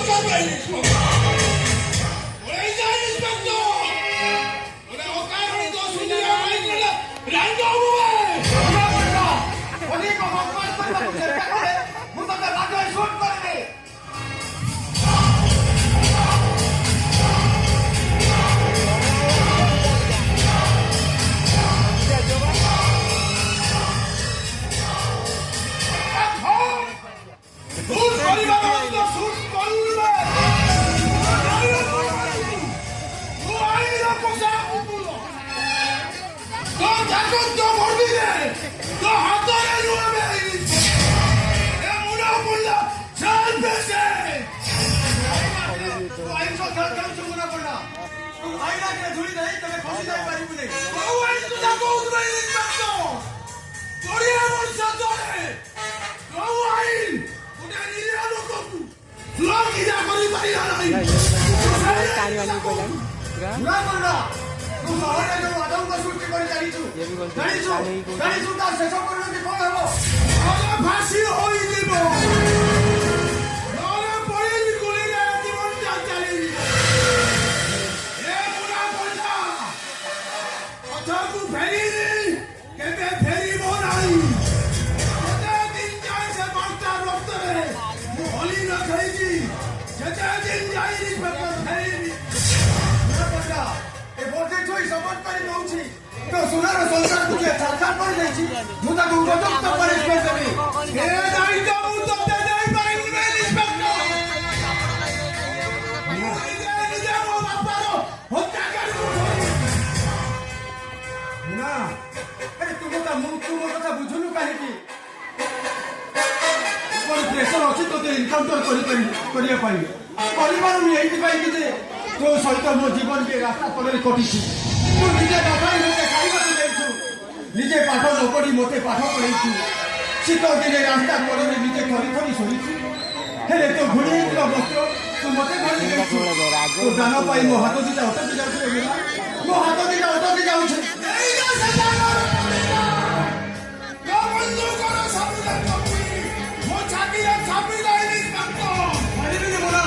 तो सहित मो जीवन के रास्ता तले कटि तू निजे दफाई मते खाइबा देछु निजे पाठ न पढ़ी मते पाठ पढ़ैछु शीत दिने रास्ता तले निजे खरी खरी सोइछु हेले तो घुड़ी दिला बस्त्र तू मते घुड़ी देछु तो दान पाई मो हाथ दिटा उठते जाउछ बेला मो हाथ दिटा उठते जाउछ एइगा सजानो तो बंधु कर सबुला कपी मो छाती रे छापी दाइनी कांतो हरिबिनी मोरा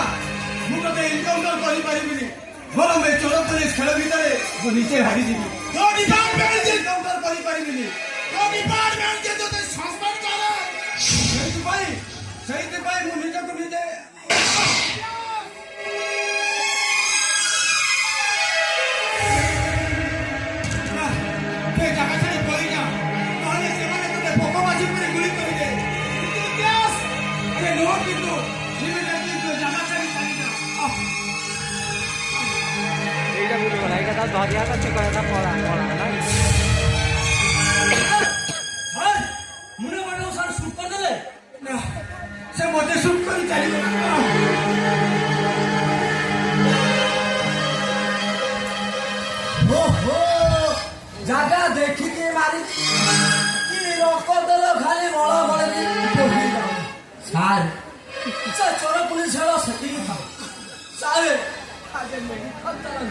मु कते इनकाउंटर करि परिबिनी बोलो मैं चोर पुलिस खेल भीतर वो नीचे हारी जीवी तो डिपार्टमेंट जे काउंटर करि परिबिनी तो डिपार्टमेंट जे तो सस्पेंड करे सही भाई मु निजे को निजे के जगह से कोई जा नहले से माने तो पकोबाजी पर गुली कर दे इतिहास अरे नोट किंतु जीवन की जमा चली ना এইটা বলি বলা এটা তার ধরিয়া কাছে কয়টা পড়া পড়া না স্যার মুনে বড় স্যার শুট করে দিলে না সে মতে শুট করে চালি ওহো জায়গা দেখি কে মারি কি রক দল খালি বড় বড় দি স্যার স্যার চোর পুলিশ হলো সেটি থাক স্যার আগে মেরি খতরন